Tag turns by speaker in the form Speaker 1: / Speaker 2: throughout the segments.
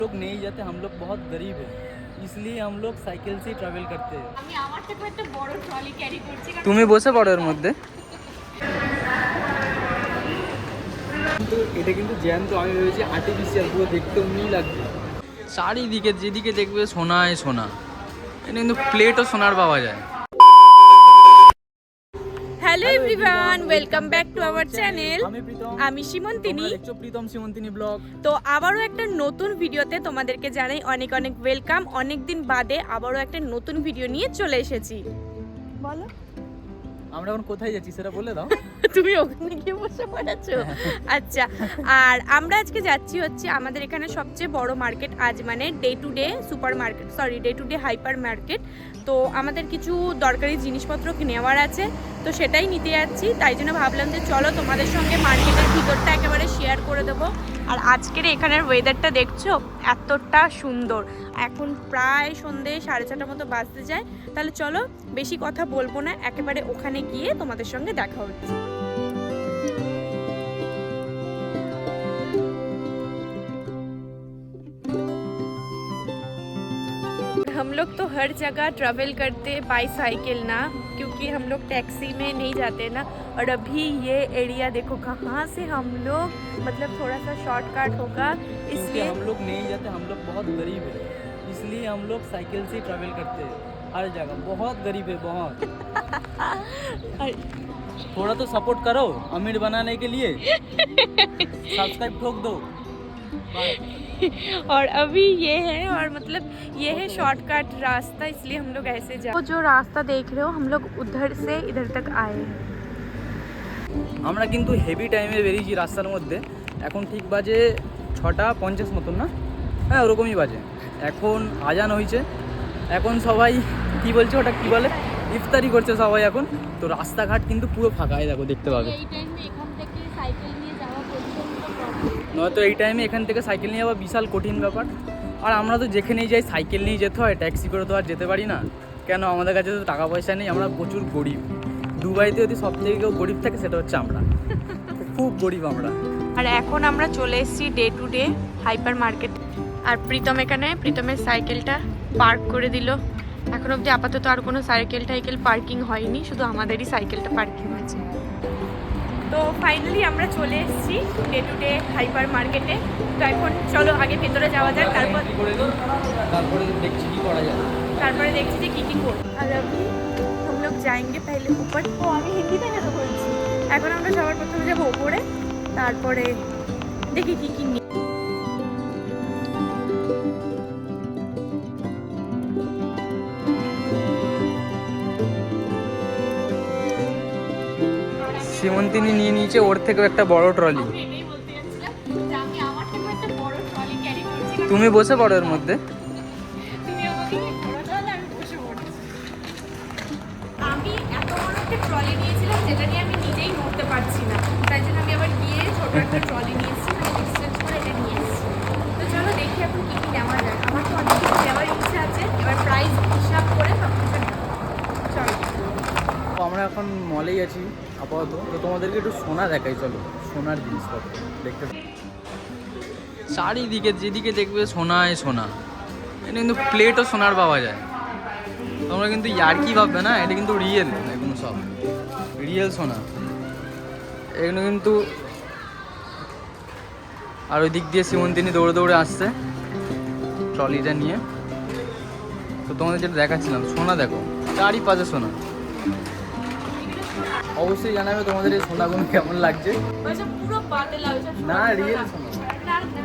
Speaker 1: लोग नहीं जाते, हम लोग बहुत गरीब हैं, इसलिए हम लोग साइकिल से ट्रैवल करते हैं।
Speaker 2: আমি আমার থেকে একটা বড় ট্রলি ক্যারি করছি কারণ
Speaker 3: তুমি বসে পড়ো এর মধ্যে।
Speaker 1: কিন্তু এটা কিন্তু জ্যান্ত, আমি ভেবেছি আর্টিফিশিয়াল, পুরো দেখতে অমনি লাগছে।
Speaker 3: চারিদিকে যেদিকে দেখবে সোনায় সোনা, এটা কিন্তু প্লেটও সোনার পাওয়া যায়।
Speaker 2: Hello everyone, welcome back to our channel.
Speaker 1: আমি প্রীতম,
Speaker 2: আমি সীমন্তিনী।
Speaker 1: তোমরা দেখছো প্রীতম সীমন্তিনী ব্লগ।
Speaker 2: তো আবারও একটা নতুন ভিডিওতে তোমাদেরকে জানাই অনেক অনেক ওয়েলকাম। অনেক দিন বাদে আবারও একটা নতুন ভিডিও নিয়ে চলে এসেছি। বলো
Speaker 1: আমরা এখন কোথায় যাচ্ছি সেটা বলে দাও।
Speaker 2: তুমি ওখানে গিয়ে বসে পড়েছো? আচ্ছা, আর আমরা আজকে যাচ্ছি হচ্ছে আমাদের এখানে সবচেয়ে বড় মার্কেট, আজ মানে day to day super market, sorry day to day hyper market. তো আমাদের কিছু দরকারি জিনিসপত্র নেওয়ার আছে, তো সেটাই নিতে যাচ্ছি। তাই জন্য ভাবলাম যে চলো তোমাদের সঙ্গে মার্কেটের ভিতরটা একেবারে শেয়ার করে দেবো। আর আজকের এখানের ওয়েদারটা দেখছো এতটা সুন্দর। এখন প্রায় সন্ধ্যে 6:30 মতো বাজতে যায়। তাহলে চলো বেশি কথা বলবো না, একেবারে ওখানে গিয়ে তোমাদের সঙ্গে দেখা হচ্ছে। हम लोग तो हर जगह ट्रैवल करते बाई साइकिल ना, क्योंकि हम लोग टैक्सी में नहीं जाते ना। और अभी ये एरिया देखो कहाँ से हम लोग, मतलब थोड़ा सा शॉर्टकट होगा
Speaker 1: क्योंकि
Speaker 2: इसलिए।
Speaker 1: हम लोग नहीं जाते, हम लोग बहुत गरीब हैं, इसलिए हम लोग साइकिल से ट्रैवल करते हैं हर जगह। बहुत गरीब है, बहुत। थोड़ा तो सपोर्ट करो अमीर बनाने के लिए, सब्सक्राइब ठोक दो।
Speaker 2: और अभी ये है, और मतलब ये है शॉर्टकट रास्ता, इसलिए हम लोग ऐसे जा। वो जो रास्ता देख रहे हो हम लोग उधर से इधर तक आए हैं।
Speaker 1: আমরা কিন্তু হেভি টাইমে বেরিয়েছি রাস্তার মধ্যে। এখন ঠিক বাজে 6:50 মতন, না? হ্যাঁ, ওরকমই বাজে। এখন আজান হয়েছে, এখন সবাই কি বলছে, ওটা কি বলে, ইফতারি করছে সবাই এখন। তো রাস্তাঘাট কিন্তু পুরো ফাঁকা, দেখো, দেখতে পাবে।
Speaker 2: এই টাইমে এখান থেকে সাইকেল নিয়ে যাওয়া প্রচন্ড প্রবলেম।
Speaker 1: নয়তো এই টাইমে এখান থেকে সাইকেল নিয়ে যাওয়া বিশাল কঠিন ব্যাপার। আর আমরা তো যেখানেই যাই সাইকেল নিয়ে যেতে হয়, ট্যাক্সি করে তো আর যেতে পারি না। কেন, আমাদের কাছে তো টাকা পয়সা নেই, আমরা প্রচুর গরিব। দুবাইতে যদি সব থেকে কেউ গরিব থাকে সেটা হচ্ছে আমরা, খুব গরিব আমরা।
Speaker 2: আর এখন আমরা চলে এসেছি day to day hyper market. আর প্রীতমের সাইকেলটা পার্ক করে দিল। এখন অবধি আপাতত আর কোনো সাইকেল পার্কিং হয়নি, শুধু আমাদেরই সাইকেলটা পার্কিং হয়েছে। তো ফাইনালি আমরা চলে এসেছি ডে টু ডে হাইপার মার্কেটে। তো এখন চলো আগে ভেতরে যাওয়া যাক,
Speaker 1: তারপরে দেখছি কি করা যায়।
Speaker 2: তারপরে দেখছি যে কী কী করবো। আর अभी हम लोग जाएंगे पहले ऊपर। ও আমি হিন্দিতে কেন বলছি। এখন আমরা সবার প্রথমে যাবো উপরে, তারপরে দেখি কী কী নিই।
Speaker 3: সীমন্তিনী নিয়ে নিয়েছে ওর থেকেও একটা বড় ট্রলি।
Speaker 2: আমি এটাই বলতে যাচ্ছিলাম যে আমি আমার থেকে একটা বড় ট্রলি ক্যারি করছি।
Speaker 3: তুমি বসে পড়ো এর মধ্যে।
Speaker 2: তুমি আমাকে ঘোরা তাহলে আমি বসে পড়ছি। আমি এত বড় একটা ট্রলি নিয়েছিলাম যেটা নিয়ে আমি নিজেই নড়তে পারছি না, তাই জন্য আমি আবার গিয়ে ছোট একটা ট্রলি নিয়েছি, মানে এক্সচেঞ্জ করে এটা নিয়ে এসেছি। তো চলো দেখি এখন কী কী নেওয়া যায়। আমার তো অনেক কিছু নেওয়ার ইচ্ছা আছে, এবার প্রাইস হিসাব করে সব কিছু নেবো। চলো।
Speaker 1: তো আমরা এখন মলেই আছি আপাতত। তো তোমাদেরকে একটু সোনা দেখাই, চলো, সোনার জিনিসপত্র দেখতে।
Speaker 3: চারিদিকে যেদিকে দেখবে সোনায় সোনা, এটা কিন্তু প্লেটও সোনার পাওয়া যায়। তোমরা কিন্তু ইয়ার্কি ভাববে না, এটা কিন্তু রিয়েল, এগুলো সব রিয়েল সোনা। এগুলো কিন্তু। আর ওই দিক দিয়ে সীমন্তিনী দৌড়ে দৌড়ে আসছে ট্রলিটা নিয়ে। তো তোমাদের যেটা দেখাচ্ছিলাম, সোনা দেখো, চারিপাশে সোনা।
Speaker 1: অবশ্যই জানাবে তোমাদের এই সোনাগুলো কেমন লাগছে।
Speaker 2: ওইসব পুরো বাতেলা, ওইসব
Speaker 1: না,
Speaker 2: সোনা
Speaker 1: রিয়েল
Speaker 2: না।
Speaker 1: সোনা।
Speaker 2: না, না।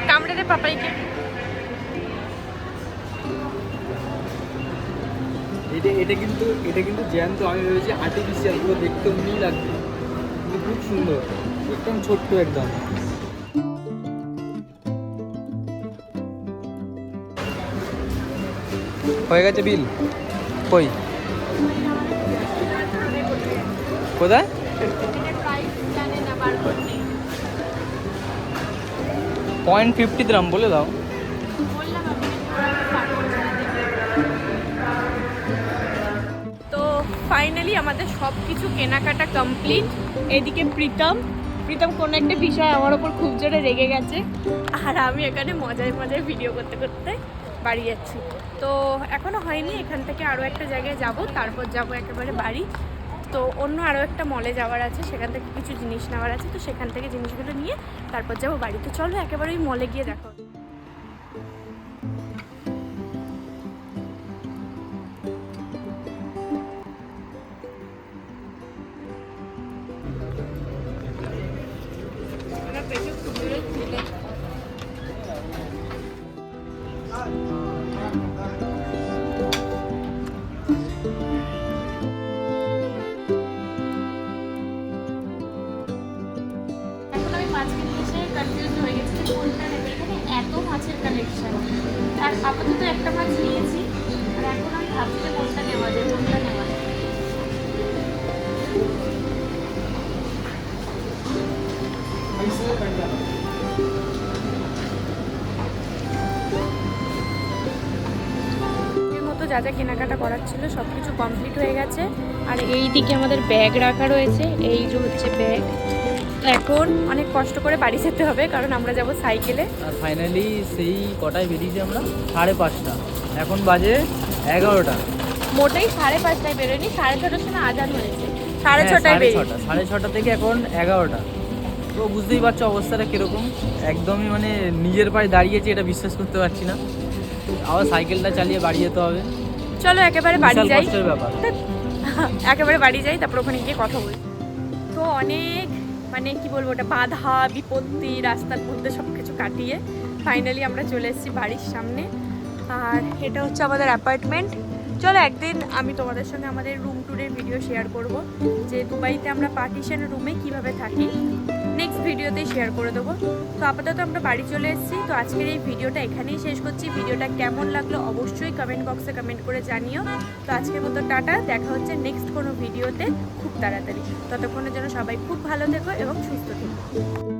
Speaker 2: কামড়ে দে পাপাইকে।
Speaker 1: এটা কিন্তু জ্যান্ত, আমি ভেবেছি আর্টিফিশিয়াল, পুরো দেখতে অমনি লাগছে, কিন্তু খুব সুন্দর, একদম ছোট্ট একদম। হয়ে গেছে বিল? কই কোথায়? 0.50 গ্রাম বলে দাও।
Speaker 2: তো ফাইনালি আমাদের সব কিছু কেনাকাটা কমপ্লিট। এদিকে প্রীতম কোনো একটা বিষয় আমার ওপর খুব জোরে রেগে গেছে, আর আমি এখানে মজায় মজায় ভিডিও করতে করতে বাড়ি যাচ্ছি। তো এখনও হয়নি, এখান থেকে আরও একটা জায়গায় যাব, তারপর যাব একেবারে বাড়ি। তো অন্য আরও একটা মলে যাওয়ার আছে, সেখান থেকে কিছু জিনিস নেওয়ার আছে, তো সেখান থেকে জিনিসগুলো নিয়ে তারপর যাব বাড়ি। তো চলো একেবারে ওই মলে গিয়ে দেখো। এত মাছের কালেকশন, আর আপাতত একটা মাছ নিয়েছি, আর এখন আমি ভাবছি কোনটা নেওয়া যায়, কোনটা নেওয়া যায়। এর মতো যা যা কেনাকাটা করার ছিল সব কিছু কমপ্লিট হয়ে গেছে। আর এই দিকে আমাদের ব্যাগ রাখা রয়েছে, এই যে হচ্ছে ব্যাগ। এখন অনেক কষ্ট করে বাড়ি যেতে হবে, কারণ আমরা যাব সাইকেলে।
Speaker 1: আর ফাইনালি সেই কটায় বেরিয়েছি আমরা? 5:30। এখন বাজে 11টা।
Speaker 2: মোটেই 5:30টায় বেরোয়নি, 6:30টার সময় আজান হয়েছে, 6:30টায় বেরিয়েছি।
Speaker 1: 6:30 থেকে এখন 11টা। তো বুঝতেই পারছো অবস্থাটা কিরকম, একদমই মানে নিজের পায়ে দাঁড়িয়েছি, এটা বিশ্বাস করতে পারছি না। আবার সাইকেলটা চালিয়ে বাড়ি যেতে হবে।
Speaker 2: চলো একেবারে বাড়ি
Speaker 1: বিশাল
Speaker 2: যাই,
Speaker 1: কষ্টের ব্যাপার।
Speaker 2: একেবারে বাড়ি যাই, তারপর ওখানে গিয়ে কথা বলি। তো অনেক মানে কি বলবো, ওটা বাধা বিপত্তি রাস্তার মধ্যে সব কিছু কাটিয়ে ফাইনালি আমরা চলে এসেছি বাড়ির সামনে। আর এটা হচ্ছে আমাদের অ্যাপার্টমেন্ট। চলো একদিন আমি তোমাদের সঙ্গে আমাদের রুম ট্যুরের ভিডিও শেয়ার করব, যে দুবাইতে আমরা পার্টিশন রুমে কিভাবে থাকি, নেক্সট ভিডিওতে শেয়ার করে দেবো। তো আপাতত আমরা বাড়ি চলে এসেছি। তো আজকের এই ভিডিওটা এখানেই শেষ করছি। ভিডিওটা কেমন লাগলো অবশ্যই কমেন্ট বক্সে কমেন্ট করে জানিও। তো আজকের মতো টাটা, দেখা হচ্ছে নেক্সট কোনো ভিডিওতে খুব তাড়াতাড়ি। ততক্ষণের জন্য সবাই খুব ভালো থেকো এবং সুস্থ থেকো।